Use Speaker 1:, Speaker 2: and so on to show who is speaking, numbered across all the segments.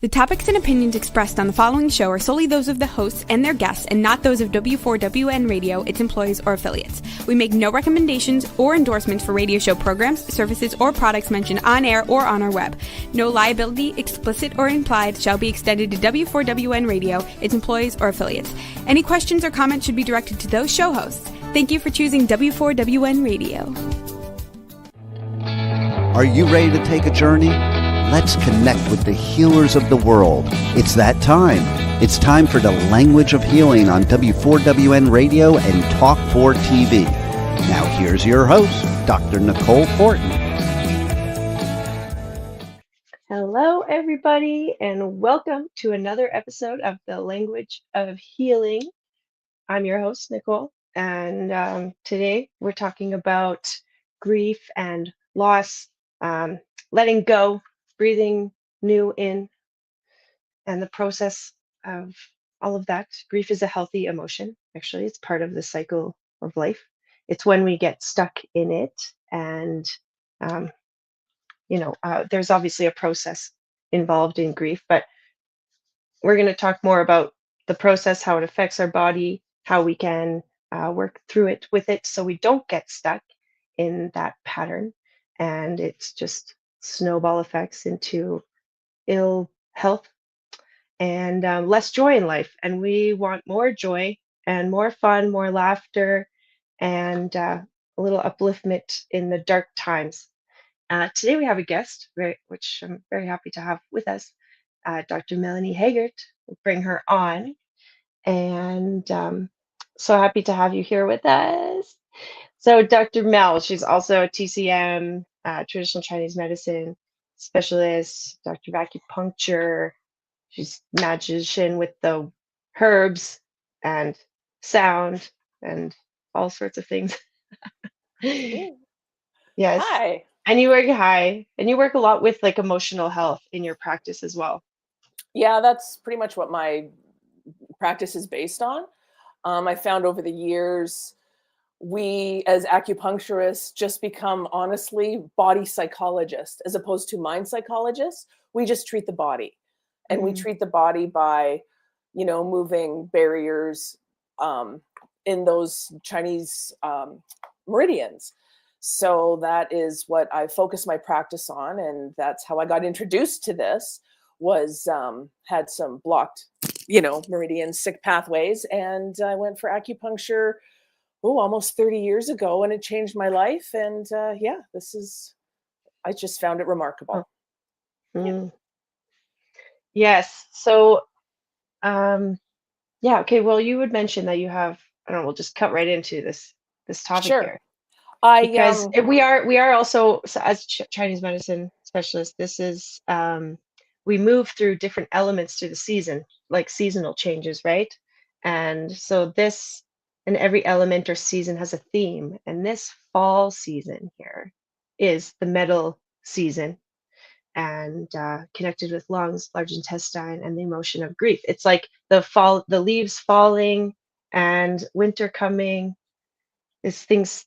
Speaker 1: The topics and opinions expressed on the following show are solely those of the hosts and their guests and not those of W4WN Radio, its employees, or affiliates. We make no recommendations or endorsements for radio show programs, services, or products mentioned on air or on our web. No liability, explicit or implied, shall be extended to W4WN Radio, its employees, or affiliates. Any questions or comments should be directed to those show hosts. Thank you for choosing W4WN Radio.
Speaker 2: Are you ready to take a journey? Let's connect with the healers of the world. It's that time. It's time for the Language of Healing on W4WN Radio and Talk4 TV. Now here's your host, Dr. Nicole Fortin.
Speaker 3: Hello, everybody, and welcome to another episode of the Language of Healing. I'm your host, Nicole, and today we're talking about grief and loss, letting go, breathing new in, and the process of all of that. Grief is a healthy emotion. Actually, it's part of the cycle of life. It's when we get stuck in it, and there's obviously a process involved in grief, but we're going to talk more about the process, how it affects our body, how we can work through it with it so we don't get stuck in that pattern, and it's just snowball effects into ill health and less joy in life. And we want more joy and more fun, more laughter, and a little upliftment in the dark times. Today we have a guest, which I'm very happy to have with us, Dr. Melanie Haggert. We'll bring her on, and so happy to have you here with us. So Dr. Mel, she's also a TCM, traditional Chinese medicine specialist, doctor of acupuncture. She's magician with the herbs and sound and all sorts of things. Yes.
Speaker 4: Hi.
Speaker 3: And you work a lot with like emotional health in your practice as well.
Speaker 4: Yeah, that's pretty much what my practice is based on. I found over the years, we as acupuncturists just become honestly body psychologists as opposed to mind psychologists. We just treat the body, and we treat the body by, moving barriers in those Chinese meridians. So that is what I focus my practice on, and that's how I got introduced to this. Was had some blocked, meridians, sick pathways, and I went for acupuncture almost 30 years ago, and it changed my life. And I just found it remarkable.
Speaker 3: Yeah. Yes. So, okay. Well, you would mention that you have, I don't know, we'll just cut right into this topic
Speaker 4: Sure.
Speaker 3: here. Because we are also, so as Chinese medicine specialists, this is, we move through different elements through the season, like seasonal changes, right? And so and every element or season has a theme. And this fall season here is the metal season, and connected with lungs, large intestine, and the emotion of grief. It's like the leaves falling and winter coming. Is things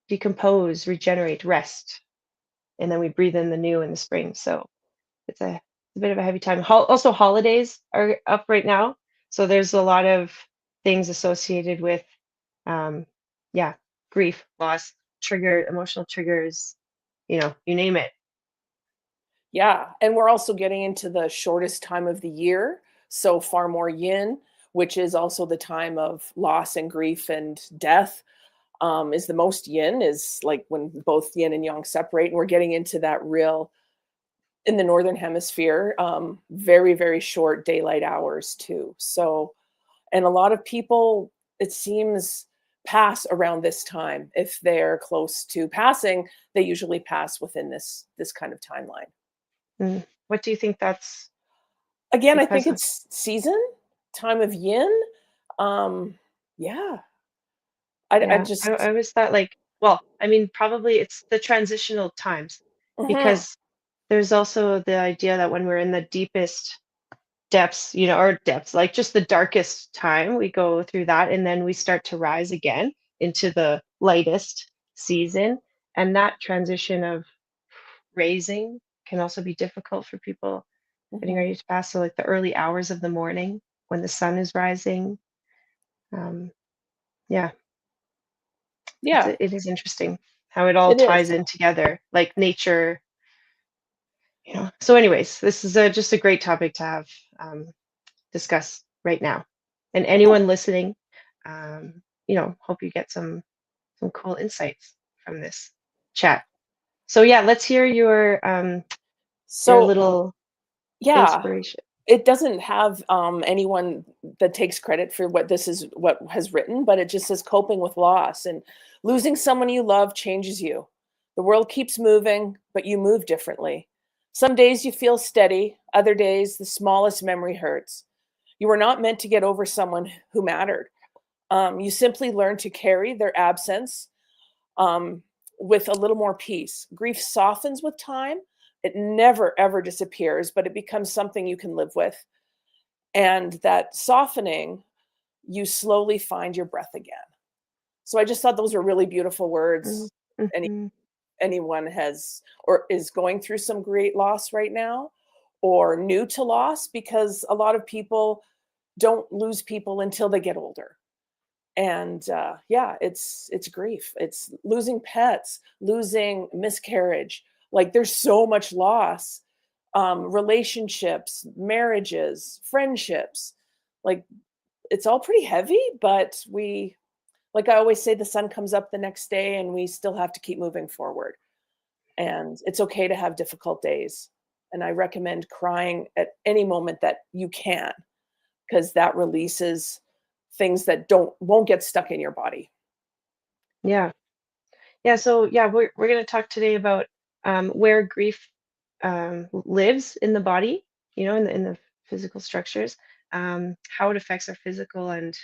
Speaker 3: decompose, regenerate, rest, and then we breathe in the new in the spring. So it's a bit of a heavy time. Also, holidays are up right now, so there's a lot of things associated with grief, loss, emotional triggers, you name it.
Speaker 4: Yeah, and we're also getting into the shortest time of the year, so far more yin, which is also the time of loss and grief and death. Is the most yin, is like when both yin and yang separate, and we're getting into that real, in the northern hemisphere, very, very short daylight hours too. So, and a lot of people, it seems, pass around this time. If they're close to passing, they usually pass within this kind of timeline.
Speaker 3: What do you think that's?
Speaker 4: Again, I think it's season, time of yin. Yeah. I
Speaker 3: always thought probably it's the transitional times, because there's also the idea that when we're in the deepest depths, like just the darkest time, we go through that, and then we start to rise again into the lightest season. And that transition of raising can also be difficult for people getting ready to pass. So like the early hours of the morning when the sun is rising. Yeah,
Speaker 4: Yeah,
Speaker 3: it is interesting how it all
Speaker 4: it is.
Speaker 3: ties in together, like nature. So anyways, this is just a great topic to have discuss right now. And
Speaker 4: Yeah.
Speaker 3: anyone listening, hope you get some cool insights from this chat. So yeah, let's hear your
Speaker 4: So,
Speaker 3: little
Speaker 4: yeah,
Speaker 3: inspiration.
Speaker 4: it doesn't have anyone that takes credit for what has written, but it just says coping with loss, and losing someone you love changes you. The world keeps moving, but you move differently. Some days you feel steady, other days the smallest memory hurts. You were not meant to get over someone who mattered. You simply learn to carry their absence um, with a little more peace. Grief softens with time. It never, ever disappears, but it becomes something you can live with. And that softening, you slowly find your breath again. So I just thought those were really beautiful words.
Speaker 3: Mm-hmm.
Speaker 4: Anyone has or is going through some great loss right now, or new to loss, because a lot of people don't lose people until they get older. And yeah, it's grief. It's losing pets, losing miscarriage. Like there's so much loss. Relationships, marriages, friendships, like it's all pretty heavy, but like I always say, the sun comes up the next day and we still have to keep moving forward. And it's okay to have difficult days. And I recommend crying at any moment that you can, because that releases things that won't get stuck in your body.
Speaker 3: Yeah. Yeah. So yeah, we're going to talk today about where grief lives in the body, in the physical structures, how it affects our physical and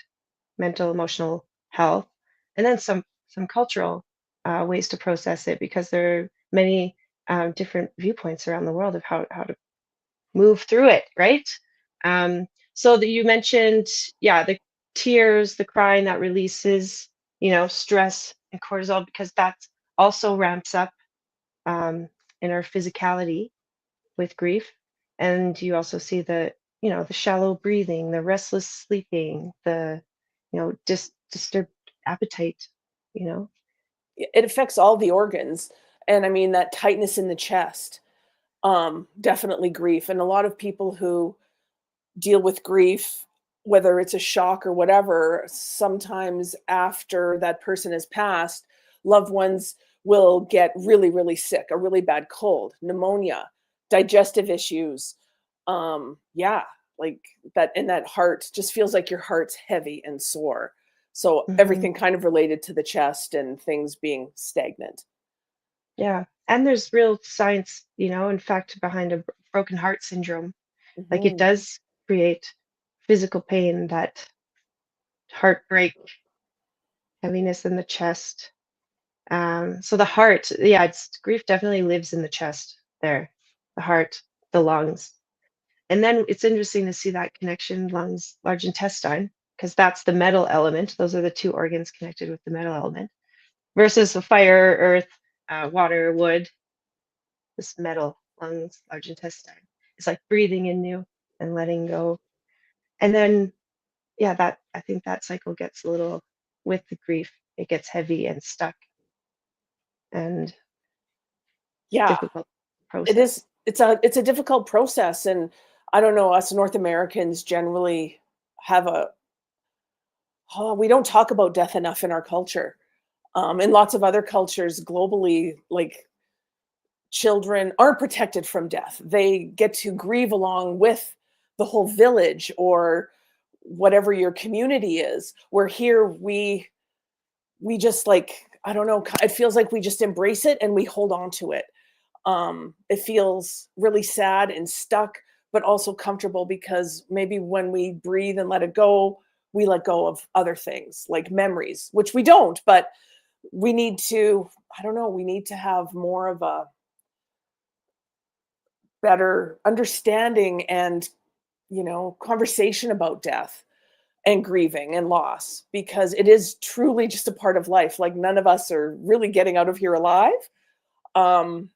Speaker 3: mental, emotional health, and then some cultural ways to process it, because there are many different viewpoints around the world of how to move through it, right? So that you mentioned, yeah, the tears, the crying that releases, stress and cortisol, because that also ramps up in our physicality with grief. And you also see the shallow breathing, the restless sleeping, the, disturbed appetite, you know.
Speaker 4: It affects all the organs. And I mean, that tightness in the chest, definitely grief. And a lot of people who deal with grief, whether it's a shock or whatever, sometimes after that person has passed, loved ones will get really, really sick, a really bad cold, pneumonia, digestive issues. Yeah, like that, and that heart just feels like your heart's heavy and sore. So
Speaker 3: Hmm.
Speaker 4: everything kind of related to the chest and things being stagnant.
Speaker 3: Yeah. And there's real science, in fact, behind a broken heart syndrome. Like it
Speaker 4: Hmm.
Speaker 3: does create physical pain, that heartbreak, heaviness in the chest. So the heart, yeah, grief definitely lives in the chest there, the heart, the lungs. And then it's interesting to see that connection, lungs, large intestine, because that's the metal element. Those are the two organs connected with the metal element, versus the fire, earth, water, wood, this metal, lungs, large intestine. It's like breathing in new and letting go. And then, yeah, I think that cycle gets a little, with the grief, it gets heavy and stuck and
Speaker 4: Yeah,
Speaker 3: difficult to
Speaker 4: it
Speaker 3: process.
Speaker 4: is. It's a difficult process, and I don't know. Us North Americans generally have we don't talk about death enough in our culture. In lots of other cultures globally, like children aren't protected from death. They get to grieve along with the whole village or whatever your community is. Where here we just like, I don't know. It feels like we just embrace it and we hold on to it. It feels really sad and stuck, but also comfortable, because maybe when we breathe and let it go, we let go of other things like memories, which we don't, but we need to, I don't know, we need to have more of a better understanding and, conversation about death and grieving and loss, because it is truly just a part of life. Like none of us are really getting out of here alive. Um,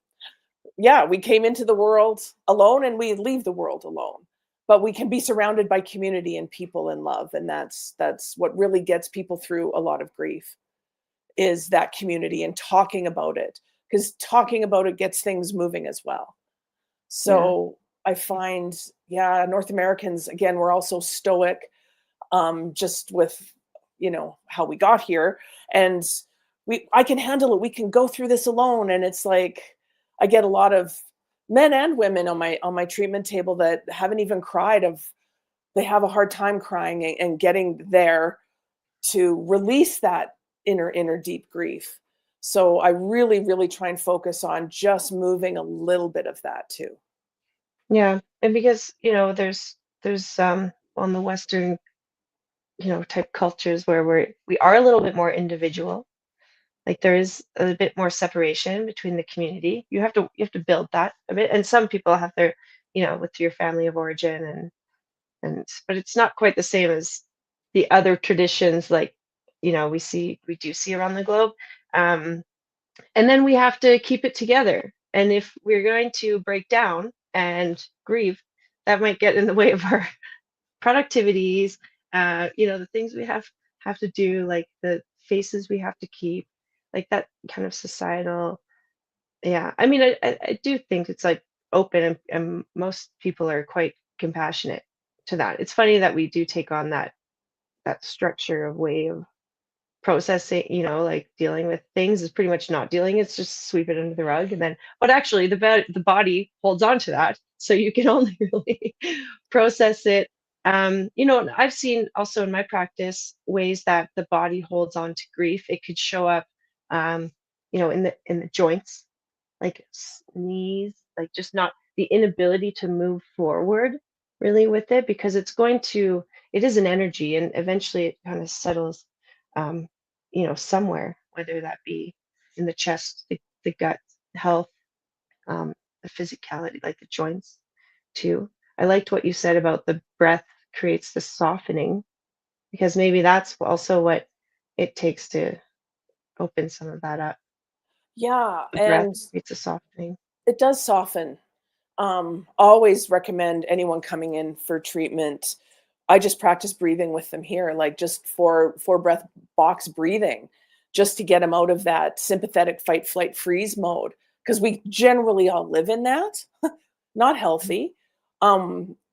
Speaker 4: yeah, we came into the world alone and we leave the world alone. But we can be surrounded by community and people and love. And that's what really gets people through a lot of grief, is that community and talking about it. Because talking about it gets things moving as well.
Speaker 3: Yeah.
Speaker 4: So I find, yeah, North Americans, again, we're also stoic, just with, how we got here. And I can handle it. We can go through this alone. And it's like, I get a lot of men and women on my treatment table that haven't even cried they have a hard time crying and getting there to release that inner deep grief. So I really, really try and focus on just moving a little bit of that too.
Speaker 3: Yeah. And because, there's on the Western, type cultures where we are a little bit more individual. Like there is a bit more separation between the community. You have to build that a bit. And some people have their, with your family of origin and but it's not quite the same as the other traditions like, we do see around the globe. Um, and then we have to keep it together. And if we're going to break down and grieve, that might get in the way of our productivities, the things we have to do, like the faces we have to keep, like that kind of societal. Yeah, I mean, I do think it's like open, and most people are quite compassionate to that. It's funny that we do take on that structure of way of processing, like dealing with things is pretty much not dealing. It's just sweep it under the rug, and then, but actually, the body holds on to that, so you can only really process it. And I've seen also in my practice ways that the body holds on to grief. It could show up, in the joints, like knees, like just not the inability to move forward really with it, because it is an energy, and eventually it kind of settles, um, somewhere, whether that be in the chest, the gut health, the physicality, like the joints too. I liked what you said about the breath creates the softening, because maybe that's also what it takes to open some of that up.
Speaker 4: Yeah,
Speaker 3: The breath
Speaker 4: and
Speaker 3: creates a softening.
Speaker 4: it does soften. Always recommend anyone coming in for treatment. I just practice breathing with them here, like just four breath box breathing, just to get them out of that sympathetic fight, flight, freeze mode. Because we generally all live in that, not healthy.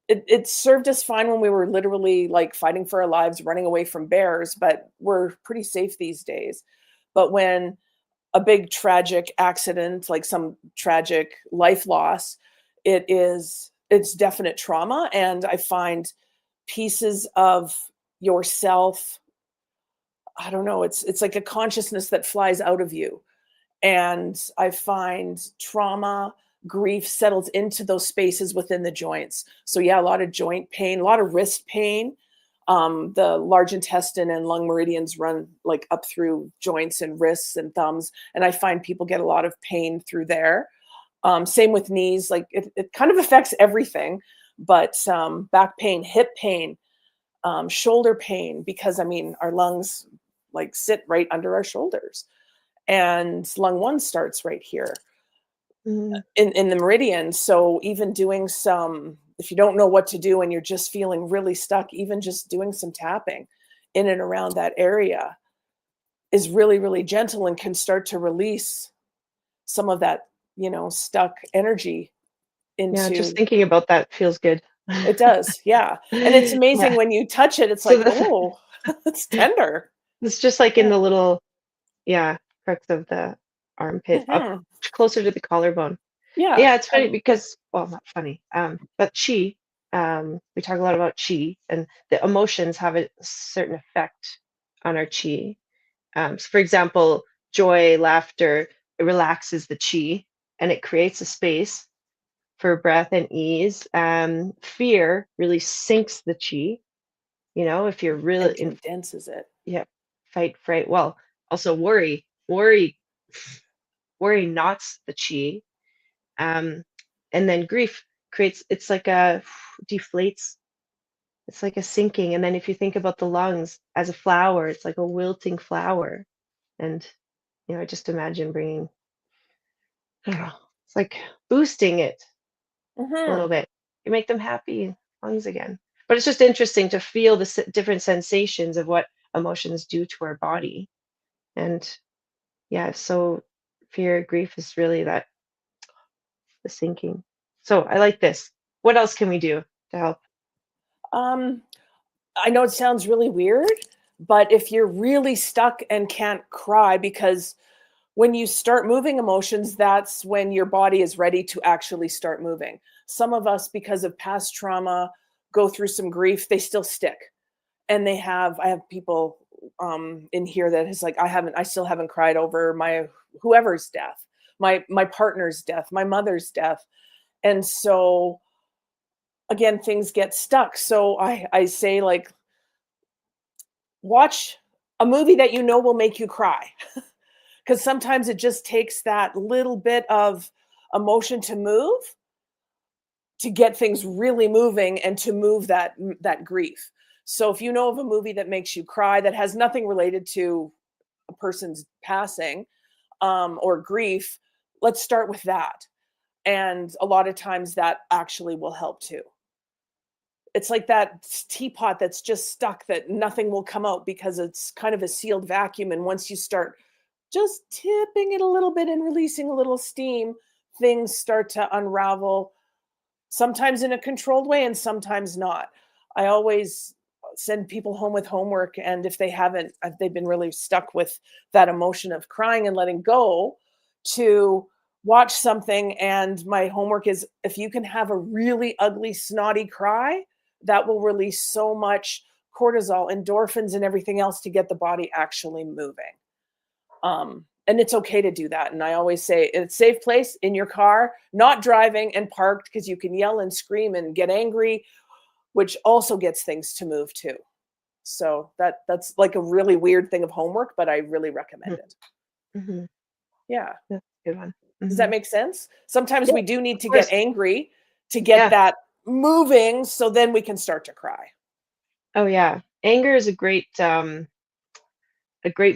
Speaker 4: It served us fine when we were literally like fighting for our lives, running away from bears, but we're pretty safe these days. But when a big tragic accident, like some tragic life loss, it's definite trauma. And I find pieces of yourself, I don't know, it's like a consciousness that flies out of you. And I find trauma, grief settles into those spaces within the joints. So yeah, a lot of joint pain, a lot of wrist pain. The large intestine and lung meridians run like up through joints and wrists and thumbs. And I find people get a lot of pain through there. Same with knees, like it kind of affects everything, but back pain, hip pain, shoulder pain, because I mean, our lungs like sit right under our shoulders, and lung one starts right here
Speaker 3: Mm,
Speaker 4: in the meridian. So even doing if you don't know what to do and you're just feeling really stuck, even just doing some tapping in and around that area is really, really gentle and can start to release some of that, stuck energy
Speaker 3: yeah, just
Speaker 4: into.
Speaker 3: thinking about that feels good.
Speaker 4: It does, yeah. And it's amazing
Speaker 3: Yeah.
Speaker 4: when you touch it, it's
Speaker 3: So
Speaker 4: like, oh, it's tender.
Speaker 3: it's just like in
Speaker 4: Yeah.
Speaker 3: the little, yeah, crux of the armpit, up
Speaker 4: Mhm.
Speaker 3: closer to the collarbone.
Speaker 4: Yeah.
Speaker 3: Yeah, it's funny because, well, not funny, but chi, we talk a lot about chi, and the emotions have a certain effect on our chi. So for example, joy, laughter, it relaxes the chi and it creates a space for breath and ease. Fear really sinks the chi. If you're really
Speaker 4: And
Speaker 3: in,
Speaker 4: condenses it.
Speaker 3: yeah, fight, fright. Well, also worry knots the chi. Um, and then grief creates, it's like a deflates, it's like a sinking. And then if you think about the lungs as a flower, it's like a wilting flower. And, I just imagine bringing, I don't know, It's like boosting it a little
Speaker 4: Hmm.
Speaker 3: bit. You make them happy lungs again. But it's just interesting to feel the different sensations of what emotions do to our body. And yeah, so fear, grief is really that the sinking. So I like this. What else can we do to help?
Speaker 4: Um, I know it sounds really weird, but if you're really stuck and can't cry, because when you start moving emotions, that's when your body is ready to actually start moving. Some of us, because of past trauma, go through some grief, they still stick. And I have people in here that is like, I still haven't cried over my whoever's death, my partner's death, my mother's death. And so again, things get stuck. So I say, like, watch a movie that you know will make you cry. Because sometimes it just takes that little bit of emotion to move, to get things really moving and to move that grief. So if you know of a movie that makes you cry that has nothing related to a person's passing, or grief, let's start with that. And a lot of times that actually will help too. It's like that teapot that's just stuck, that nothing will come out because it's kind of a sealed vacuum. And once you start just tipping it a little bit and releasing a little steam, things start to unravel, sometimes in a controlled way and sometimes not. I always send people home with homework. And if they haven't, if they've been really stuck with that emotion of crying and letting go, to watch something. And my homework is, if you can have a really ugly, snotty cry, that will release so much cortisol, endorphins, and everything else to get the body actually moving. And it's okay to do that. And I always say, it's a safe place in your car, not driving and parked, because you can yell and scream and get angry, which also gets things to move too. So that's like a really weird thing of homework, but I really recommend it.
Speaker 3: Mm-hmm.
Speaker 4: Yeah.
Speaker 3: That's a good one.
Speaker 4: Does
Speaker 3: Hmm.
Speaker 4: that make sense? Sometimes
Speaker 3: Yeah,
Speaker 4: we do need
Speaker 3: of
Speaker 4: to get
Speaker 3: course.
Speaker 4: angry to get
Speaker 3: Yeah.
Speaker 4: that moving, so then we can start to cry.
Speaker 3: Oh yeah. Anger is a great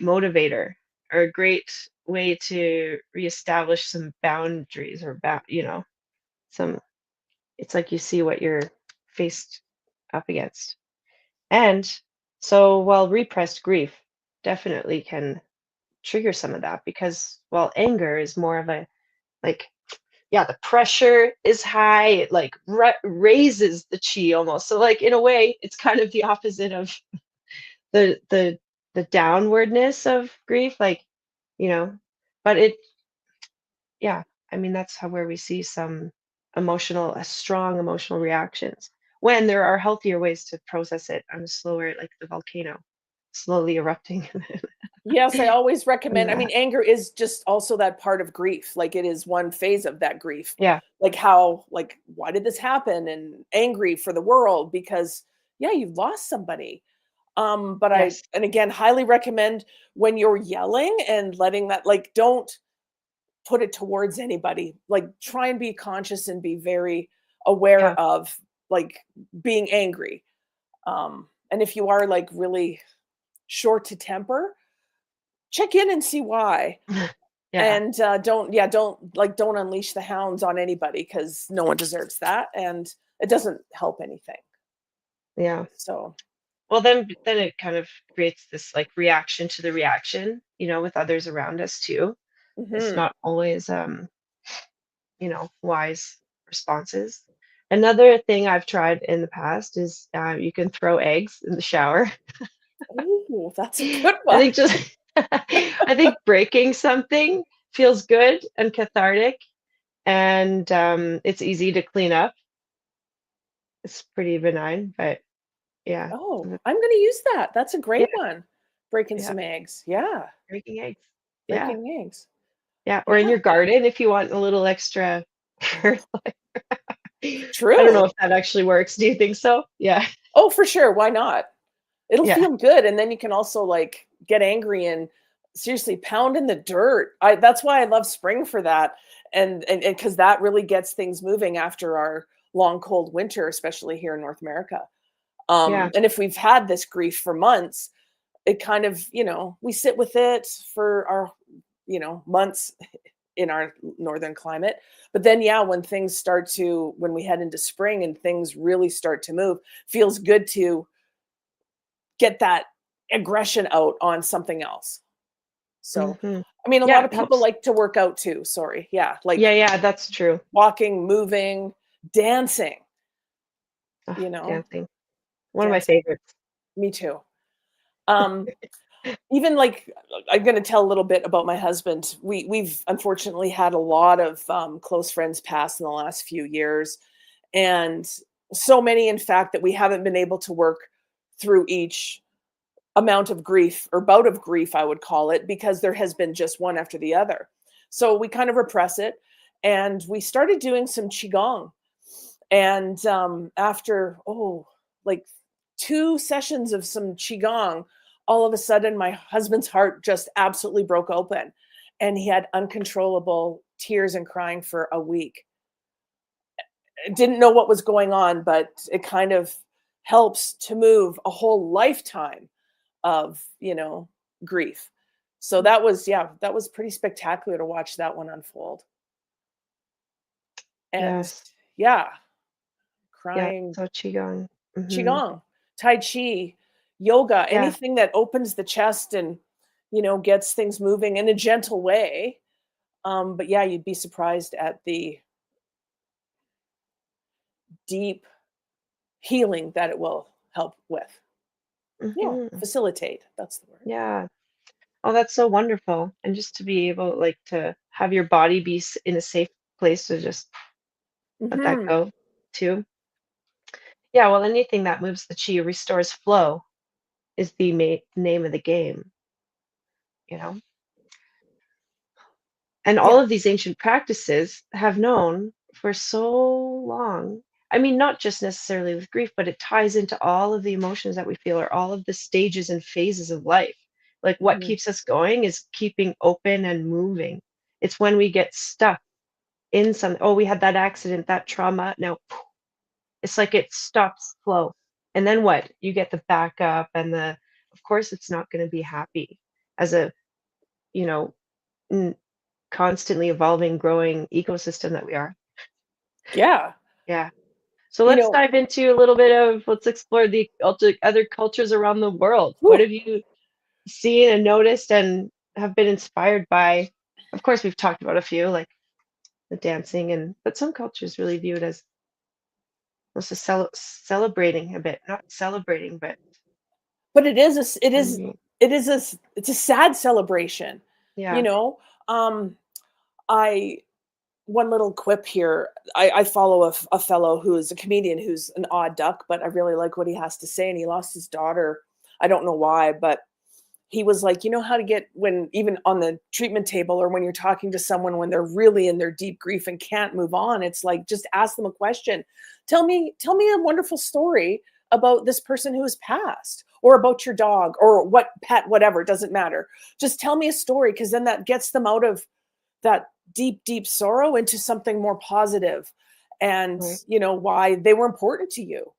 Speaker 3: motivator or a great way to reestablish some boundaries or some it's like you see what you're faced up against. And so while repressed grief definitely can trigger some of that because well anger is more of a like yeah the pressure is high it like raises the chi almost so like in a way it's kind of the opposite of the the the downwardness of grief like you know but it yeah I mean that's how where we see some strong emotional reactions when there are healthier ways to process it on a slower like the volcano slowly erupting
Speaker 4: Yes, I always
Speaker 3: from
Speaker 4: recommend, I
Speaker 3: that
Speaker 4: mean, anger is just also that part of grief. Like, it is one phase of that grief.
Speaker 3: yeah
Speaker 4: Like, how, like, why did this happen? And angry for the world because, yeah, you've lost somebody. But
Speaker 3: yes
Speaker 4: and again, highly recommend, when you're yelling and letting that, like, don't put it towards anybody. Like, try and be conscious and be very
Speaker 3: yeah
Speaker 4: aware of, like, being angry. And if you are, like, really short to temper, check in and see why.
Speaker 3: yeah
Speaker 4: And don't unleash the hounds on anybody, because no one deserves that, and it doesn't help anything.
Speaker 3: yeah
Speaker 4: So,
Speaker 3: well then it kind of creates this like reaction to the reaction with others around us too it's
Speaker 4: mhm.
Speaker 3: not always wise responses another thing I've tried in the past is you can throw eggs in the shower
Speaker 4: Ooh, that's a good
Speaker 3: I
Speaker 4: one.
Speaker 3: think just I think breaking something feels good and cathartic and it's easy to clean up it's pretty benign but yeah
Speaker 4: Oh, I'm gonna use that. That's a
Speaker 3: yeah
Speaker 4: great one. Breaking
Speaker 3: yeah
Speaker 4: some eggs. Yeah,
Speaker 3: breaking eggs yeah
Speaker 4: breaking eggs.
Speaker 3: yeah, or in
Speaker 4: Yeah,
Speaker 3: your garden if you want a little extra fertilizer. I don't know
Speaker 4: true.
Speaker 3: if that actually works. Do you think so? Yeah.
Speaker 4: Oh, for sure, why not? It'll
Speaker 3: Yeah.
Speaker 4: feel good, and then you can also, like, get angry and seriously pound in the dirt. I That's why I love spring for that, and because that really gets things moving after our long, cold winter, especially here in North America.
Speaker 3: Yeah.
Speaker 4: And if we've had this grief for months, it kind of, we sit with it for our, months, in our northern climate. But then, yeah, when we head into spring and things really start to move, feels good to get that aggression out on something else. So,
Speaker 3: Mhm.
Speaker 4: I mean, a
Speaker 3: Yeah,
Speaker 4: lot of
Speaker 3: it
Speaker 4: people
Speaker 3: helps.
Speaker 4: like to work out too. Sorry. Yeah. Like
Speaker 3: Yeah, that's true.
Speaker 4: walking, moving, dancing,
Speaker 3: Ugh,
Speaker 4: you know,
Speaker 3: dancing. One of my
Speaker 4: dancing.
Speaker 3: favorites.
Speaker 4: Me too. Um, Even like I'm going to tell a little bit about my husband. We've unfortunately had a lot of close friends pass in the last few years, and so many, in fact, that we haven't been able to work through each amount of grief or bout of grief, I would call it, because there has been just one after the other. So we kind of repress it, and we started doing some qigong. And after like 2 sessions of some qigong, all of a sudden my husband's heart just absolutely broke open, and he had uncontrollable tears and crying for a week. Didn't know what was going on, but it kind of helps to move a whole lifetime of, grief. So that was pretty spectacular to watch that one unfold. And
Speaker 3: Yes.
Speaker 4: yeah,
Speaker 3: Yeah.
Speaker 4: crying,
Speaker 3: So qigong. Mhm.
Speaker 4: qigong, tai chi, yoga,
Speaker 3: Yeah.
Speaker 4: anything that opens the chest and, gets things moving in a gentle way. But yeah, you'd be surprised at the deep healing that it will help with.
Speaker 3: Mhm.
Speaker 4: Facilitate. That's the word.
Speaker 3: Yeah. Oh, that's so wonderful. And just to be able, like, to have your body be in a safe place to just let that
Speaker 4: Hmm.
Speaker 3: go too. Yeah, well, anything that moves the chi, restores flow is the name of the game, you know? And all
Speaker 4: Yeah.
Speaker 3: of these ancient practices have known for so long. I mean, not just necessarily with grief, but it ties into all of the emotions that we feel or all of the stages and phases of life. Like what
Speaker 4: Mhm.
Speaker 3: keeps us going is keeping open and moving. It's when we get stuck in some, oh, we had that accident, that trauma. Now, it's like it stops flow. And then what? You get the backup and of course, it's not going to be happy as a, you know, n- constantly evolving, growing ecosystem that we are.
Speaker 4: Yeah.
Speaker 3: Yeah. So
Speaker 4: You
Speaker 3: let's
Speaker 4: know,
Speaker 3: dive into a little bit of, let's explore the other cultures around the world. What
Speaker 4: whew,
Speaker 3: have you seen and noticed and have been inspired by? Of course, we've talked about a few, like the dancing, but some cultures really view it as almost a celebrating a bit, not celebrating, but
Speaker 4: but it is a s
Speaker 3: celebrating.
Speaker 4: it is a s it's a sad celebration, you
Speaker 3: Yeah.
Speaker 4: know? I One little quip here. I follow a fellow who is a comedian who's an odd duck, but I really like what he has to say, and he lost his daughter. I don't know why, but he was like, "You know how to get when even on the treatment table or when you're talking to someone when they're really in their deep grief and can't move on, it's like just ask them a question. Tell me a wonderful story about this person who has passed or about your dog or what pet whatever, it doesn't matter. Just tell me a story because then that gets them out of that deep sorrow into something more positive and,
Speaker 3: Right.
Speaker 4: why they were important to you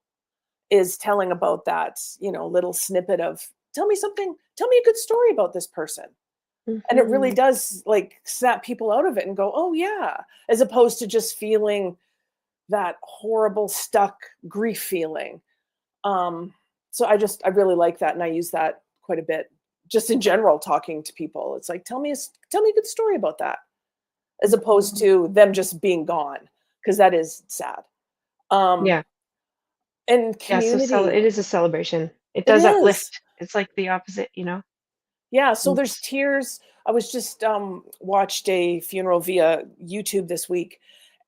Speaker 4: is telling about that, little snippet of tell me a good story about this person. And it really
Speaker 3: Hmm.
Speaker 4: does like snap people out of it and go, "Oh yeah," as opposed to just feeling that horrible stuck grief feeling. Um so I really like that and I use that quite a bit just in general talking to people. It's like tell me a good story about that as opposed
Speaker 3: Hmm.
Speaker 4: to them just being gone because that is sad. Um
Speaker 3: Yeah.
Speaker 4: and
Speaker 3: Yeah. So
Speaker 4: community,
Speaker 3: it is a celebration. It
Speaker 4: it
Speaker 3: does
Speaker 4: is.
Speaker 3: uplift. It's like the opposite.
Speaker 4: Yeah, so there's
Speaker 3: It's,
Speaker 4: tears. I was just watched a funeral via YouTube this week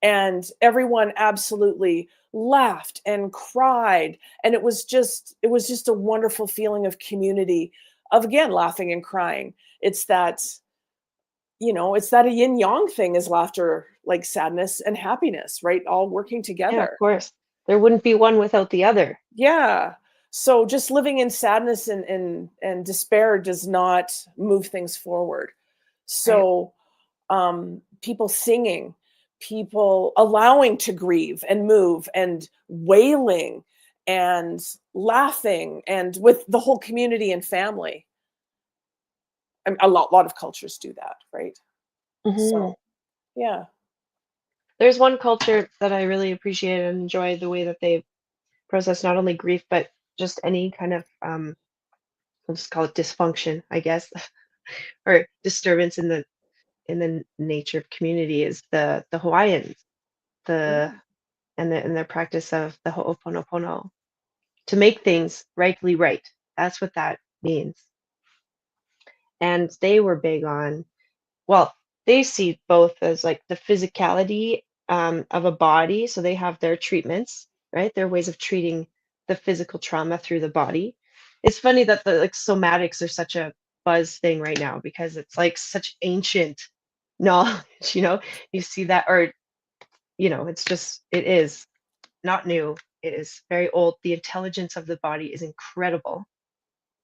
Speaker 4: and everyone absolutely laughed and cried and it was just a wonderful feeling of community of again laughing and crying. It's that it's that a yin yang thing is laughter like sadness and happiness, right? All working
Speaker 3: yeah, of
Speaker 4: together.
Speaker 3: course. There wouldn't be one without the other.
Speaker 4: Yeah. So just living in sadness and despair does not move things forward.
Speaker 3: Right.
Speaker 4: So people singing, people allowing to grieve and move and wailing and laughing and with the whole community and family. And a lot of cultures do that, right?
Speaker 3: Hmm.
Speaker 4: So Yeah.
Speaker 3: There's one culture that I really appreciate and enjoy the way that they process not only grief, but just any kind of, we'll just call it dysfunction, I guess, or disturbance in the nature of community is the Hawaiians, the
Speaker 4: Mm.
Speaker 3: and their practice of the Ho'oponopono to make things rightly right. That's what that means. And they were big on, well, they see both as like the physicality of a body. So they have their treatments, right? Their ways of treating the physical trauma through the body. It's funny that the like somatics are such a buzz thing right now because it's like such ancient knowledge, you see that, or, it's just, it is not new. It is very old. The intelligence of the body is incredible.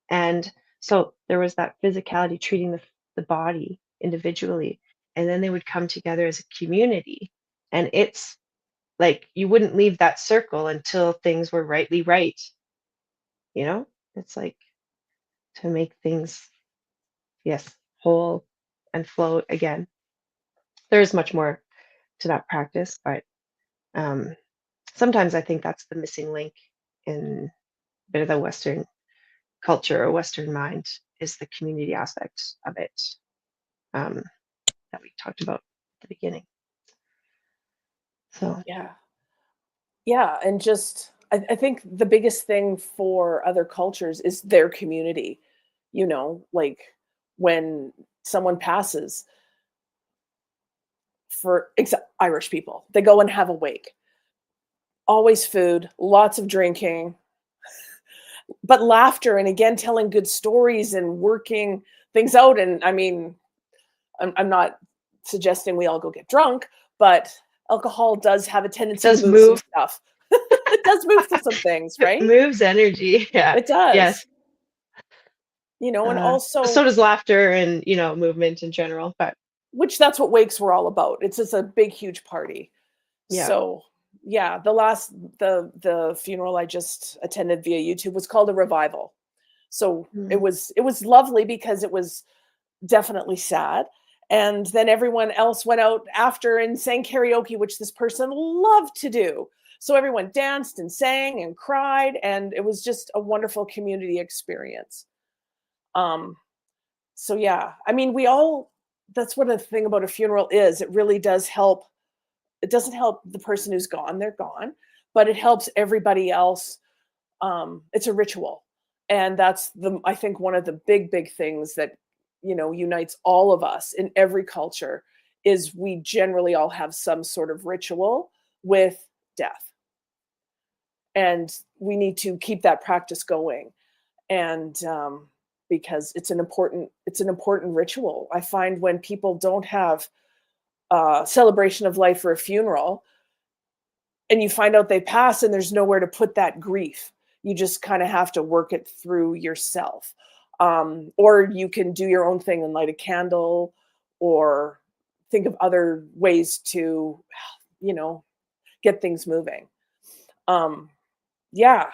Speaker 3: And so there was that physicality treating the body individually. And then they would come together as a community. And it's like you wouldn't leave that circle until things were rightly right. It's like to make things, yes, whole and float again. There's much more to that practice, but um, sometimes I think that's the missing link in a bit of the Western culture or Western mind is the community aspect of it. That we talked about at the beginning. So
Speaker 4: Yeah. Yeah. And just, I think the biggest thing for other cultures is their community, like when someone passes, for except Irish people, they go and have a wake. Always food, lots of drinking, but laughter, and again telling good stories and working things out. And I mean, I'm not suggesting we all go get drunk, but alcohol does have a
Speaker 3: it
Speaker 4: tendency to
Speaker 3: does
Speaker 4: move some
Speaker 3: move.
Speaker 4: stuff. It does move to some things,
Speaker 3: It
Speaker 4: right?
Speaker 3: moves energy. Yeah.
Speaker 4: It does.
Speaker 3: Yes.
Speaker 4: And
Speaker 3: So
Speaker 4: also,
Speaker 3: does laughter and movement in general. But
Speaker 4: which that's what wakes were all about. It's just a big, huge party.
Speaker 3: yeah.
Speaker 4: So yeah, the funeral I just attended via YouTube was called a revival. So
Speaker 3: Mm.
Speaker 4: it was lovely because it was definitely sad. And then everyone else went out after and sang karaoke, which this person loved to do. So everyone danced and sang and cried, and it was just a wonderful community experience. Um, so yeah, I mean, that's what the thing about a funeral is. It really does help. It doesn't help the person who's gone, they're gone, but it helps everybody else. It's a ritual. And that's I think one of the big things that, unites all of us in every culture is we generally all have some sort of ritual with death. And we need to keep that practice going. And because it's an important ritual. I find when people don't have celebration of life or a funeral, and you find out they pass and there's nowhere to put that grief, you just kind of have to work it through yourself. Or you can do your own thing and light a candle, or think of other ways to, get things moving. Yeah,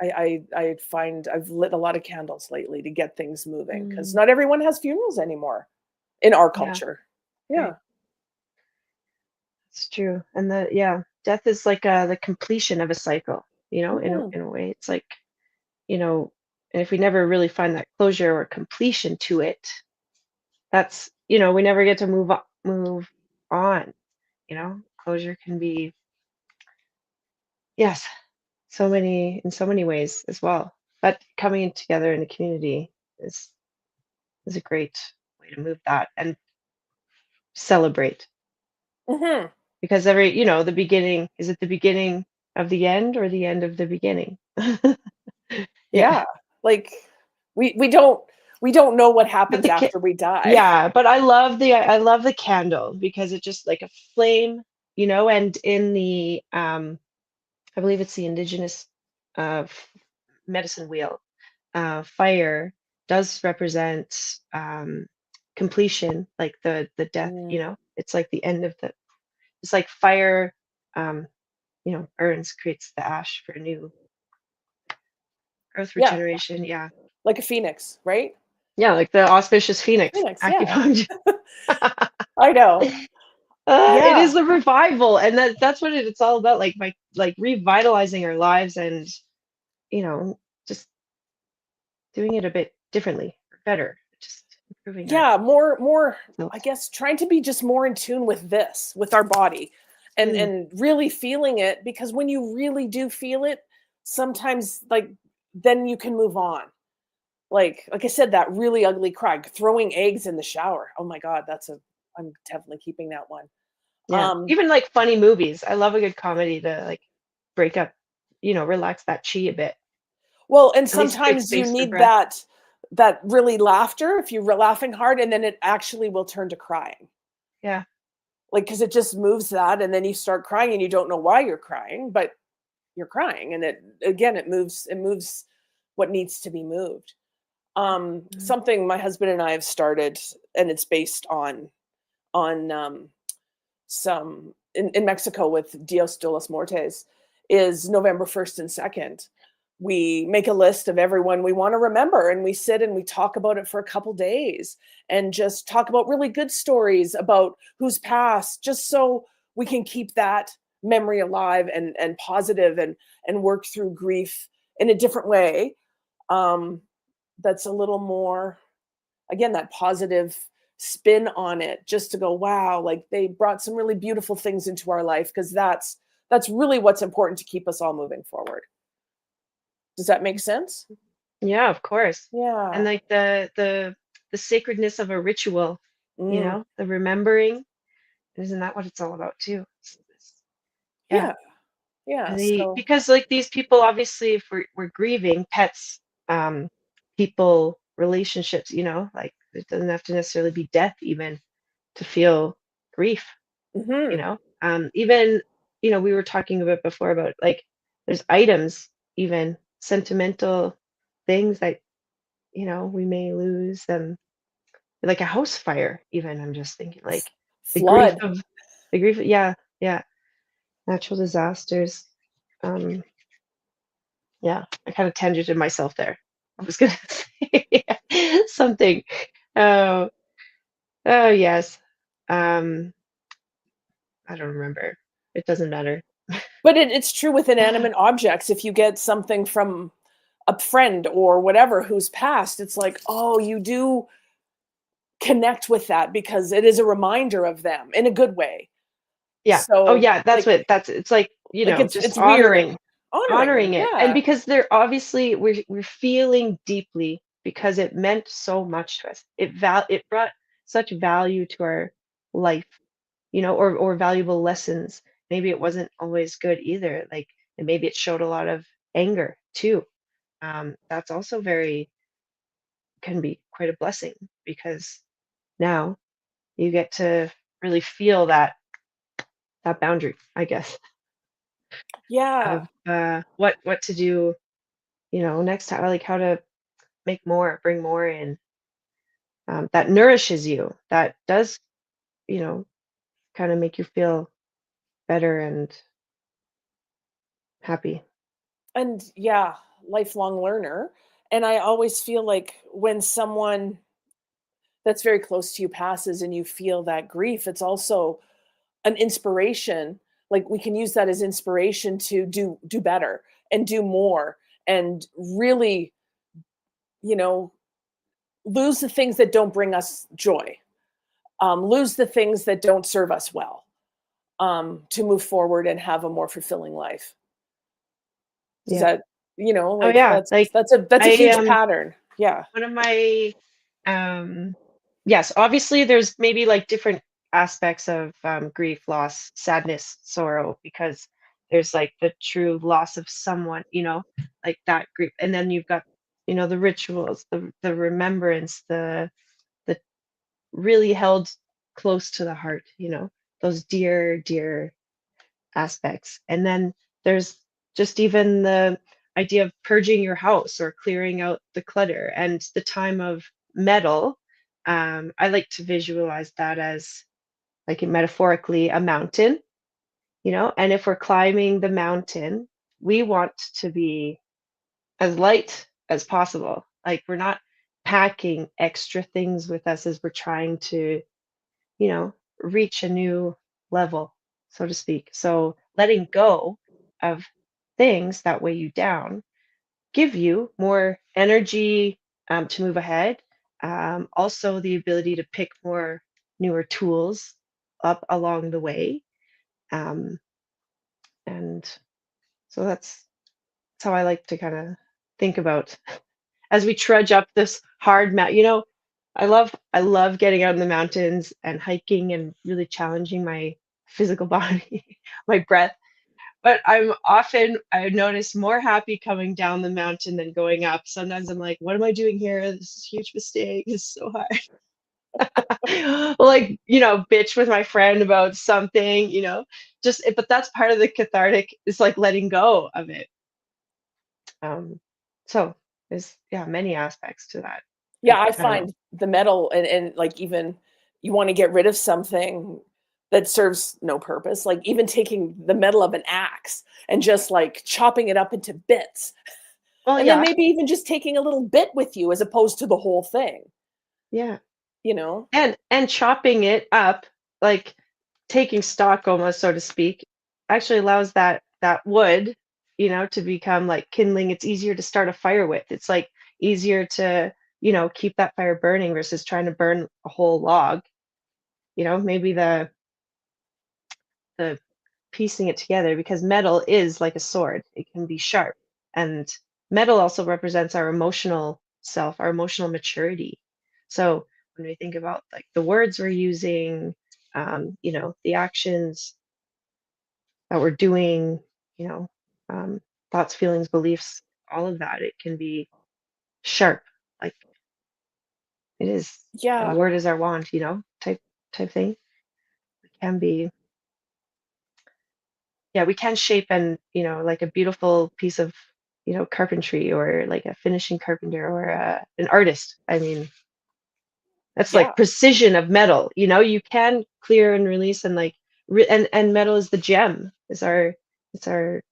Speaker 4: I find I've lit a lot of candles lately to get things moving because
Speaker 3: Mm.
Speaker 4: not everyone has funerals anymore in our
Speaker 3: Yeah.
Speaker 4: culture.
Speaker 3: Right.
Speaker 4: Yeah.
Speaker 3: It's true. And death is like the completion of a cycle,
Speaker 4: Mhm.
Speaker 3: in a way. It's like, and if we never really find that closure or completion to it, that's, we never get to move on, Closure can be, yes, in so many ways as well. But coming together in a community is a great way to move that and celebrate
Speaker 4: Mhm.
Speaker 3: because the beginning, is it the beginning of the end or the end of the beginning? Yeah.
Speaker 4: Yeah. Like we don't know what
Speaker 3: But
Speaker 4: happens after we die.
Speaker 3: yeah, but I love the candle because it just like a flame, and in the I believe it's the indigenous medicine wheel, fire does represent completion, like the death,
Speaker 4: Mm.
Speaker 3: it's like the end of it's like fire, um, burns, creates the ash for new earth
Speaker 4: Yeah,
Speaker 3: regeneration. Yeah.
Speaker 4: like a phoenix, right?
Speaker 3: Yeah, like the auspicious phoenix
Speaker 4: Phoenix, yeah.
Speaker 3: acupuncture.
Speaker 4: I know.
Speaker 3: It is
Speaker 4: Yeah.
Speaker 3: the revival, and that's what it's all about. Like revitalizing our lives, and you know, just doing it a bit differently, or better, just improving our
Speaker 4: Yeah, more I
Speaker 3: selves.
Speaker 4: guess trying to be just more in tune with this, with our body,
Speaker 3: Mm,
Speaker 4: and really feeling it, because when you really do feel it, sometimes like then you can move on. Like I said, that really ugly cry, throwing eggs in the shower. Oh my God, I'm definitely keeping that one.
Speaker 3: yeah,
Speaker 4: Um,
Speaker 3: even like funny movies. I love a good comedy to like break up, relax that chi a bit.
Speaker 4: well, and
Speaker 3: At least create
Speaker 4: sometimes you
Speaker 3: space for
Speaker 4: need
Speaker 3: breath.
Speaker 4: that really laughter if you're laughing hard, and then it actually will turn to crying.
Speaker 3: Yeah.
Speaker 4: Like, because it just moves that, and then you start crying and you don't know why you're crying, but you're crying, and it moves what needs to be moved.
Speaker 3: Mm.
Speaker 4: Something my husband and I have started, and it's based on some in Mexico with Dios de los Muertes, is November 1st and 2nd. We make a list of everyone we want to remember, and we sit and we talk about it for a couple days, and just talk about really good stories about who's passed, just so we can keep that memory alive and positive, and work through grief in a different way. Um, that's a little more, again, that positive spin on it, just to go, wow, like they brought some really beautiful things into our life, because that's really what's important to keep us all moving forward. Does that make sense?
Speaker 3: Yeah, of course. And
Speaker 4: Yeah.
Speaker 3: like the sacredness of a ritual,
Speaker 4: Mm,
Speaker 3: the remembering, isn't that what it's all about too? Yeah.
Speaker 4: yeah. Yeah.
Speaker 3: And the
Speaker 4: So,
Speaker 3: because like these people, obviously, if we're grieving pets, um, people, relationships, like it doesn't have to necessarily be death even to feel grief,
Speaker 4: mhm.
Speaker 3: even, we were talking about before about like there's items, even sentimental things that, we may lose them, like a house fire, even. I'm just thinking like the grief
Speaker 4: Flood.
Speaker 3: of yeah, yeah, natural disasters. Um, Yeah, I kind of tangented myself there. I was gonna say something. Oh, oh yes. Um, I don't remember. It doesn't matter.
Speaker 4: But it's true with inanimate objects. If you get something from a friend or whatever who's passed, it's like, oh, you do connect with that because it is a reminder of them in a good way.
Speaker 3: Yeah. Oh
Speaker 4: So,
Speaker 3: yeah, that's it's like, just
Speaker 4: it's weird. Honoring,
Speaker 3: honoring it. And
Speaker 4: yeah.
Speaker 3: because they're obviously we're feeling deeply because it meant so much to us. It brought such value to our life, or valuable lessons. Maybe it wasn't always good either. Like, and maybe it showed a lot of anger too. That's also can be quite a blessing because now you get to really feel that boundary, I guess,
Speaker 4: Yeah.
Speaker 3: of what to do, next time, like how to make more, bring more in, that nourishes you, that does, you know, kind of make you feel better and happy.
Speaker 4: And yeah, lifelong learner. And I always feel like when someone that's very close to you passes and you feel that grief, it's also an inspiration. Like, we can use that as inspiration to do better and do more, and really, you know, lose the things that don't bring us joy, lose the things that don't serve us well, to move forward and have a more fulfilling life. Does
Speaker 3: Yeah.
Speaker 4: that,
Speaker 3: Oh
Speaker 4: like
Speaker 3: yeah. Like
Speaker 4: that's a
Speaker 3: I
Speaker 4: huge pattern. Yeah.
Speaker 3: one of my um yes, obviously there's maybe like different aspects of grief, loss, sadness, sorrow, because there's like the true loss of someone, like that grief. And then you've got, the rituals, the remembrance, the really held close to the heart, those dear, dear aspects. And then there's just even the idea of purging your house or clearing out the clutter and the time of metal. I like to visualize that as like metaphorically a mountain, and if we're climbing the mountain, we want to be as light as possible. Like we're not packing extra things with us as we're trying to, reach a new level, so to speak. So letting go of things that weigh you down give you more energy to move ahead. Also, the ability to pick more newer tools up along the way. Um, and so that's how I like to kind of think about as we trudge up this hard mountain. I love getting out in the mountains and hiking and really challenging my physical body, my breath. But I notice more happy coming down the mountain than going up. Sometimes I'm like, what am I doing here? This is a huge mistake. It's so hard. Like, bitch with my friend about something, but that's part of the cathartic. It's like letting go of it. So there's, yeah, many aspects to that.
Speaker 4: Yeah, I
Speaker 3: I don't know.
Speaker 4: find the metal and like even you want to get rid of something that serves no purpose, like even taking the metal of an axe and just like chopping it up into bits.
Speaker 3: Well,
Speaker 4: And then
Speaker 3: yeah,
Speaker 4: maybe even just taking a little bit with you as opposed to the whole thing,
Speaker 3: yeah.
Speaker 4: you know?
Speaker 3: And chopping it up, like taking stock almost, so to speak, actually allows that wood, to become like kindling. It's easier to start a fire with. It's like easier to, keep that fire burning versus trying to burn a whole log. Maybe the piecing it together, because metal is like a sword. It can be sharp. And metal also represents our emotional self, our emotional maturity. So when we think about like the words we're using, the actions that we're doing, you know, thoughts, feelings, beliefs, all of that, it can be sharp. Like it is, a
Speaker 4: Yeah.
Speaker 3: word is our wand, type thing. It can be, yeah, we can shape, and like a beautiful piece of carpentry, or like a finishing carpenter, or an artist. I mean, that's
Speaker 4: Yeah.
Speaker 3: like precision of metal. You can clear and release, and like and metal is the gem, is our it's our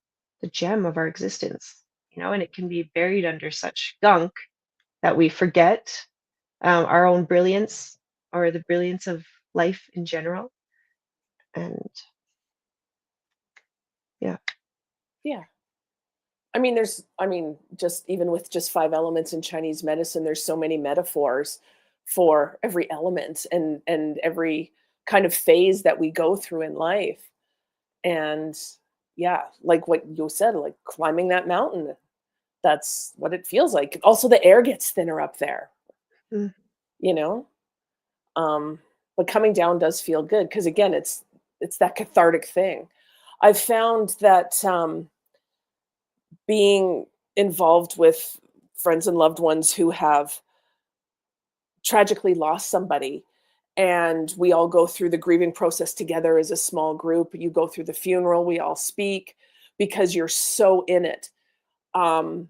Speaker 3: the gem of our existence. And it can be buried under such gunk that we forget our own brilliance, or the brilliance of life in general. And yeah.
Speaker 4: Yeah. Just even with just 5 elements in Chinese medicine, there's so many metaphors for every element and every kind of phase that we go through in life. And yeah, like what you said, like climbing that mountain, that's what it feels like. Also, the air gets thinner up there,
Speaker 3: Mm.
Speaker 4: you know? Um, but coming down does feel good because again, it's that cathartic thing. I've found that being involved with friends and loved ones who have tragically lost somebody, and we all go through the grieving process together as a small group. You go through the funeral, we all speak because you're so in it. Um,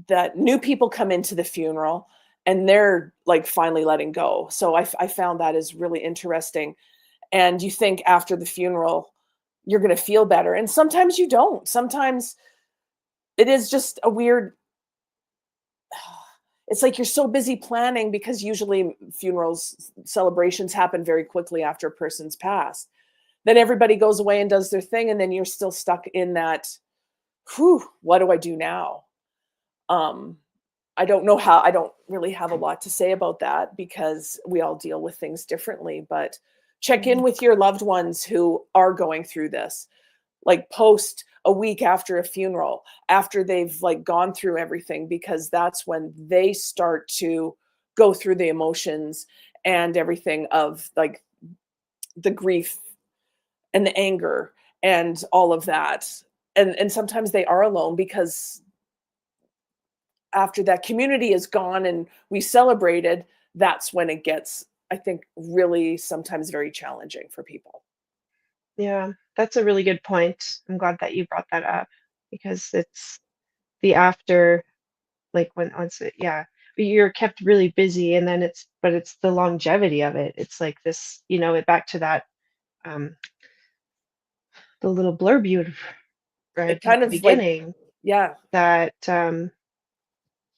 Speaker 4: that new people come into the funeral and they're like finally letting go. So I found that is really interesting. And you think after the funeral, you're going to feel better. And sometimes you don't. Sometimes it is just a weird, it's like you're so busy planning because usually funerals celebrations happen very quickly after a person's passed. Then everybody goes away and does their thing, and then you're still stuck in that, whew, what do I do now? Um, I don't know how, I don't really have a lot to say about that because we all deal with things differently, but check in
Speaker 3: Mhm.
Speaker 4: with your loved ones who are going through this. Like post a week after a funeral, after they've like gone through everything, because that's when they start to go through the emotions and everything of like the grief and the anger and all of that. And sometimes they are alone because after that community is gone and we celebrated, that's when it gets, I think, really sometimes very challenging for people.
Speaker 3: Yeah, that's a really good point. I'm glad that you brought that up, because it's the after, like when once it, yeah, you're kept really busy, and then it's the longevity of it. It's like this, it back to that, um the little blurb you had read
Speaker 4: It
Speaker 3: at
Speaker 4: kind
Speaker 3: the
Speaker 4: of like,
Speaker 3: beginning,
Speaker 4: yeah,
Speaker 3: that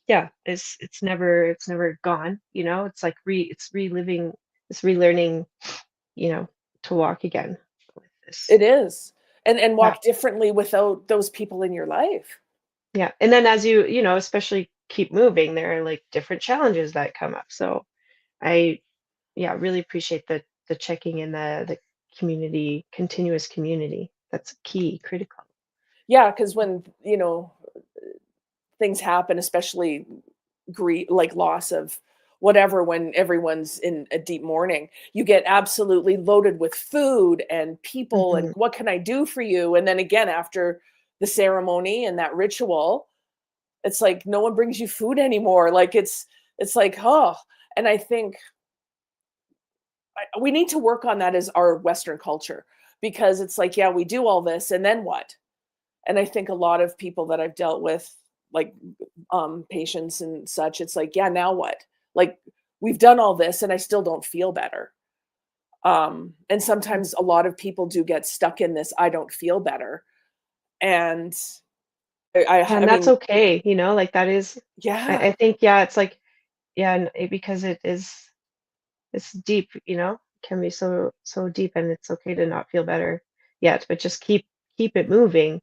Speaker 3: yeah, it's never gone. It's like it's reliving, it's relearning, you know to walk again with this.
Speaker 4: It is. And
Speaker 3: Yeah.
Speaker 4: walk differently without those people in your life.
Speaker 3: Yeah. And then as you know, especially keep moving, there are like different challenges that come up. So I, yeah, really appreciate the checking in, the community, continuous community. That's key, critical.
Speaker 4: Yeah, because when, things happen, especially grief, like loss of whatever, when everyone's in a deep mourning, you get absolutely loaded with food and people and
Speaker 3: Hmm.
Speaker 4: what can I do for you? And then again, after the ceremony and that ritual, it's like no one brings you food anymore. Like it's like, oh, and I think we need to work on that as our Western culture, because it's like, yeah, we do all this and then what? And I think a lot of people that I've dealt with, like patients and such, it's like, yeah, now what? Like, we've done all this and I still don't feel better. And sometimes a lot of people do get stuck in this I don't feel better. And I
Speaker 3: And that's
Speaker 4: mean,
Speaker 3: okay, like that is, I
Speaker 4: yeah,
Speaker 3: think, yeah, it's like, yeah, and because it's deep, can be so deep, and it's okay to not feel better yet, but just keep it moving,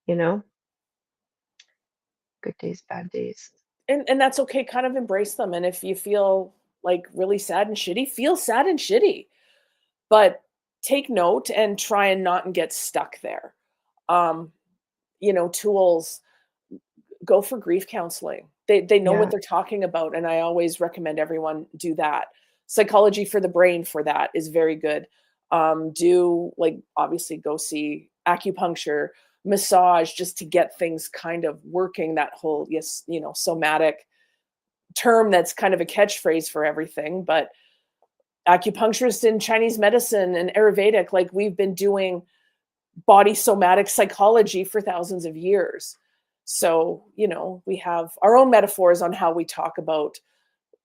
Speaker 3: you know, good days, bad days.
Speaker 4: and that's okay, kind of embrace them. And if you feel like really sad and shitty, feel sad and shitty. But take note and try and not get stuck there. Um, tools, go for grief counseling. They know what
Speaker 3: Yeah.
Speaker 4: they're talking about, and I always recommend everyone do that. Psychology for the brain for that is very good. Do, like, obviously go see acupuncture, massage, just to get things kind of working. That whole, yes, somatic term that's kind of a catchphrase for everything, but acupuncturists in Chinese medicine and Ayurvedic, like, we've been doing body somatic psychology for thousands of years. So, we have our own metaphors on how we talk about,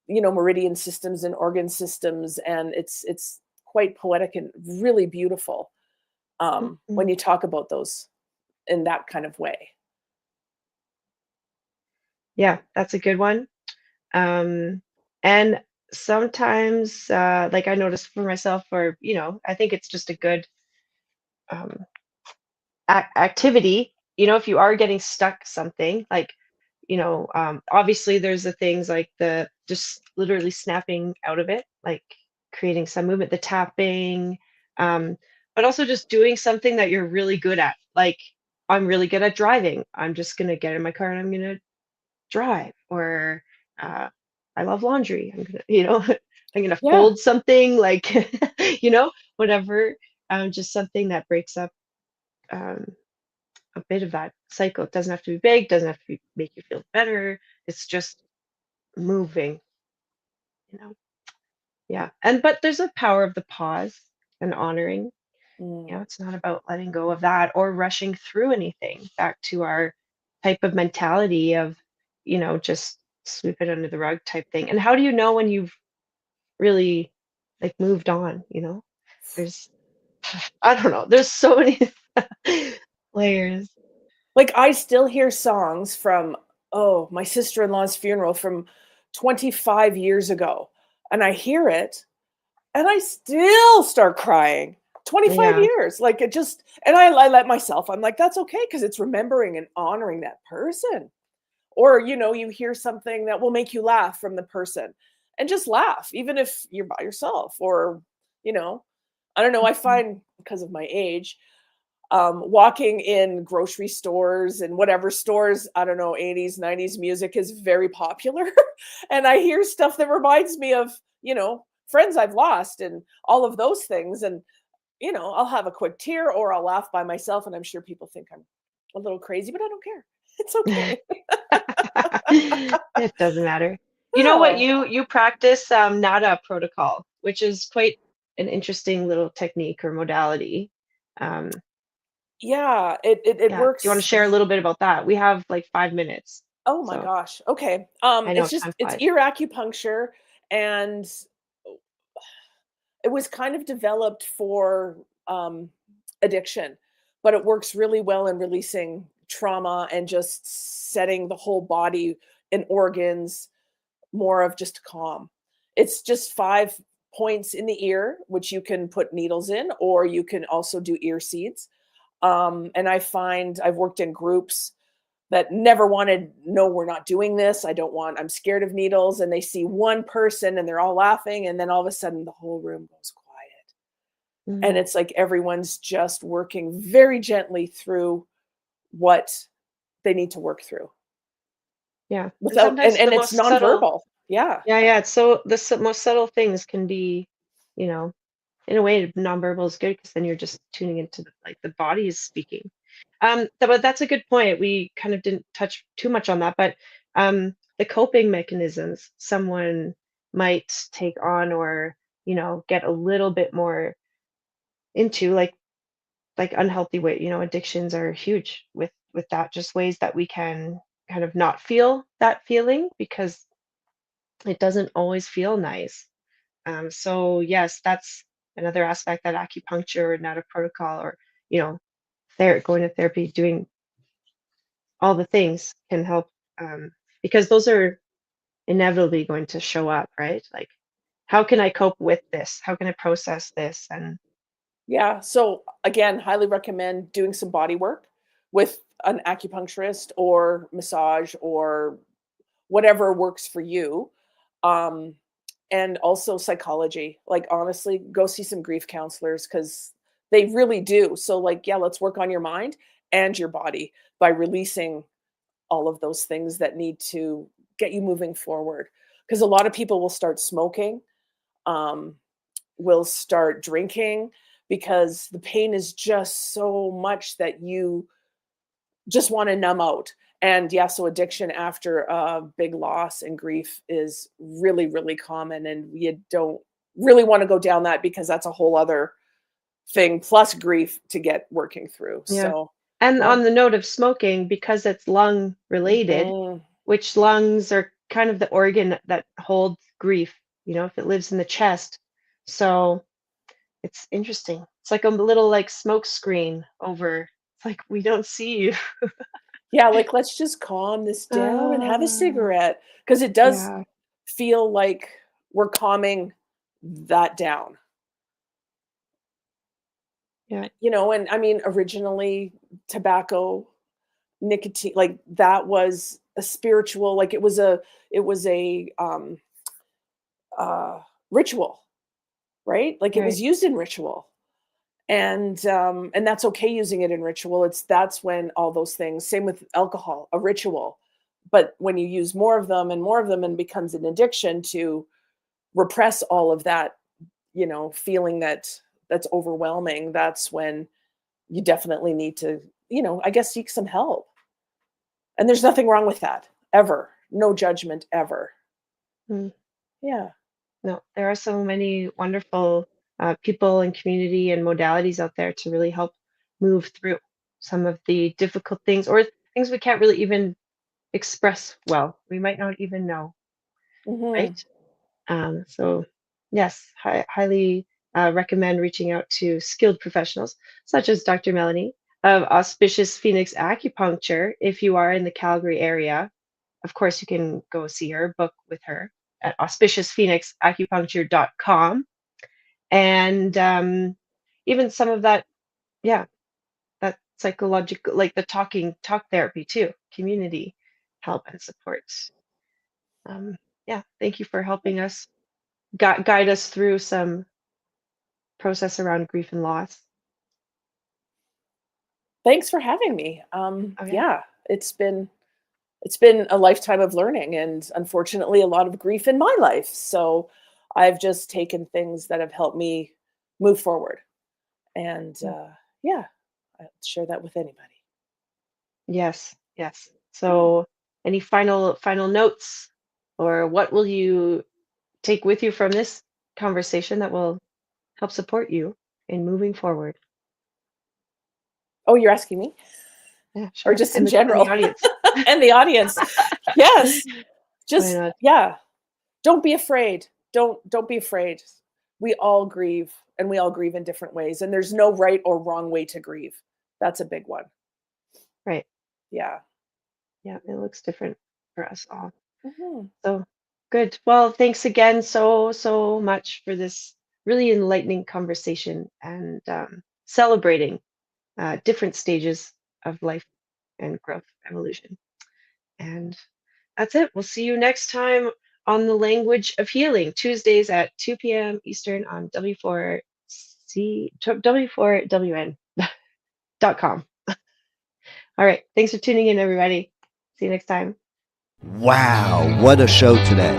Speaker 4: meridian systems and organ systems. And it's quite poetic and really beautiful
Speaker 3: Mhm.
Speaker 4: when you talk about those in that kind of way.
Speaker 3: Yeah, that's a good one. And sometimes, like I noticed for myself, or, I think it's just a good um, activity, if you are getting stuck something, like, obviously there's the things like the just literally snapping out of it, like creating some movement, the tapping, um, but also just doing something that you're really good at. Like, I'm really good at driving. I'm just gonna get in my car and I'm gonna drive. Or uh, I love laundry. I'm gonna, I'm gonna
Speaker 4: Yeah.
Speaker 3: fold something, like, whatever. Just something that breaks up um, a bit of that cycle. It doesn't have to be big, doesn't have to make you feel better. It's just moving, you know. Yeah. And but there's a power of the pause and honoring.
Speaker 4: Mm.
Speaker 3: It's not about letting go of that or rushing through anything. Back to our type of mentality of, just sweep it under the rug type thing. And how do you know when you've really like moved on, There's I don't know. There's so many layers.
Speaker 4: Like, I still hear songs from, oh, my sister-in-law's funeral from 25 years ago, and I hear it and I still start crying. 25
Speaker 3: Yeah.
Speaker 4: years. Like, it just, and I let myself, I'm like, that's okay, because it's remembering and honoring that person. Or, you hear something that will make you laugh from the person, and just laugh, even if you're by yourself. Or, you know, I don't know. I
Speaker 3: Mhm.
Speaker 4: find, because of my age, walking in grocery stores and whatever stores, I don't know, 80s, 90s music is very popular. And I hear stuff that reminds me of, friends I've lost and all of those things. And, I'll have a quick tear or I'll laugh by myself. And I'm sure people think I'm a little crazy, but I don't care. It's okay.
Speaker 3: It doesn't matter. You know what?
Speaker 4: Oh,
Speaker 3: You practice NADA protocol, which is quite an interesting little technique or modality. Um,
Speaker 4: yeah, it
Speaker 3: yeah. Do you want to
Speaker 4: works.
Speaker 3: share a little bit about that? We have like 5 minutes,
Speaker 4: Oh my
Speaker 3: so
Speaker 4: gosh. Okay.
Speaker 3: I know
Speaker 4: It's
Speaker 3: time flies.
Speaker 4: ear acupuncture, and it was kind of developed for addiction, but it works really well in releasing trauma and just setting the whole body and organs more of just calm. It's just 5 points in the ear, which you can put needles in, or you can also do ear seeds. And I find I've worked in groups that never wanted, no, we're not doing this. I'm scared of needles. And they see one person and they're all laughing. And then all of a sudden the whole room goes quiet. And
Speaker 3: Mhm.
Speaker 4: it's like everyone's just working very gently through what they need to work through
Speaker 3: Yeah. And
Speaker 4: without,
Speaker 3: sometimes
Speaker 4: and
Speaker 3: the
Speaker 4: it's
Speaker 3: most subtle,
Speaker 4: nonverbal. Yeah.
Speaker 3: yeah, it's so most subtle things can be, you know, in a way, nonverbal is good because then you're just tuning into like the body is speaking. But that's a good point. We kind of didn't touch too much on that, but the coping mechanisms someone might take on or, get a little bit more into, like unhealthy way, addictions are huge with that, just ways that we can kind of not feel that feeling because it doesn't always feel nice. So yes, that's another aspect that acupuncture or NADA protocol or, going to therapy, doing all the things can help, because those are inevitably going to show up, right? Like, how can I cope with this? How can I process this? And
Speaker 4: Yeah. So again, highly recommend doing some body work with an acupuncturist or massage or whatever works for you. Um, and also psychology. Like honestly, go see some grief counselors because they really do. So like, yeah, let's work on your mind and your body by releasing all of those things that need to get you moving forward. Because a lot of people will start smoking, um, will start drinking because the pain is just so much that you just want to numb out. And yeah, so addiction after a big loss and grief is really, really common. And you don't really want to go down that because that's a whole other thing plus grief to get working through.
Speaker 3: yeah.
Speaker 4: So,
Speaker 3: And
Speaker 4: yeah.
Speaker 3: on the note of smoking, because it's lung related,
Speaker 4: Mhm.
Speaker 3: which lungs are kind of the organ that holds grief, if it lives in the chest. So it's interesting. It's like a little like smoke screen over. It's like we don't see you.
Speaker 4: Yeah, like let's just calm this down and have a
Speaker 3: Uh,
Speaker 4: cigarette because it does
Speaker 3: yeah,
Speaker 4: feel like we're calming that down.
Speaker 3: yeah,
Speaker 4: And I mean, originally tobacco, nicotine, like that was a spiritual, like it was a uh ritual, right? Like it
Speaker 3: right.
Speaker 4: was used in ritual. And that's okay using it in ritual. That's when all those things, same with alcohol, a ritual. But when you use more of them and more of them and becomes an addiction to repress all of that, feeling that's overwhelming, that's when you definitely need to, I guess seek some help. And there's nothing wrong with that, ever. No judgment ever.
Speaker 3: Mm.
Speaker 4: Yeah.
Speaker 3: No, there are so many wonderful people and community and modalities out there to really help move through some of the difficult things or things we can't really even express well. We might not even know,
Speaker 4: Hmm.
Speaker 3: right? So, yes, highly recommend reaching out to skilled professionals such as Dr. Melanie of Auspicious Phoenix Acupuncture if you are in the Calgary area. Of course, you can go see her, book with her at auspiciousphoenixacupuncture.com. And even some of that, yeah, that psychological, like the talk therapy too, community help and support. Um, yeah, thank you for helping us guide us through some process around grief and loss.
Speaker 4: Thanks for having me.
Speaker 3: Oh yeah,
Speaker 4: Yeah, it's been a lifetime of learning and unfortunately a lot of grief in my life. So I've just taken things that have helped me move forward. And
Speaker 3: mm,
Speaker 4: yeah, I'll share that with anybody.
Speaker 3: yes, yes.
Speaker 4: Yeah.
Speaker 3: So, any final notes, or what will you take with you from this conversation that will help support you in moving forward?
Speaker 4: Oh, you're asking me?
Speaker 3: Yeah,
Speaker 4: Or
Speaker 3: sure.
Speaker 4: just in
Speaker 3: And the
Speaker 4: general?
Speaker 3: audience.
Speaker 4: And the audience. Yes.
Speaker 3: Why
Speaker 4: Just
Speaker 3: not?
Speaker 4: yeah. Don't be afraid. Don't be afraid. We all grieve and we all grieve in different ways and there's no right or wrong way to grieve. That's a big one.
Speaker 3: Right.
Speaker 4: Yeah.
Speaker 3: Yeah, it looks different for us all.
Speaker 4: Mhm.
Speaker 3: So Good. Well, thanks again so much for this really enlightening conversation and celebrating different stages of life and growth, evolution. And that's it. We'll see you next time on the Language of Healing, Tuesdays at 2 p.m. Eastern on W4WN.com. All right. Thanks for tuning in, everybody. See you next time.
Speaker 2: Wow, what a show today.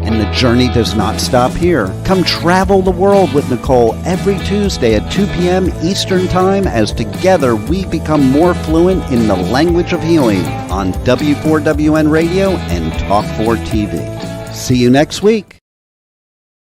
Speaker 2: And the journey does not stop here. Come travel the world with Nicole every Tuesday at 2 p.m. Eastern Time as together we become more fluent in the language of healing on W4WN Radio and Talk4 TV. See you next week.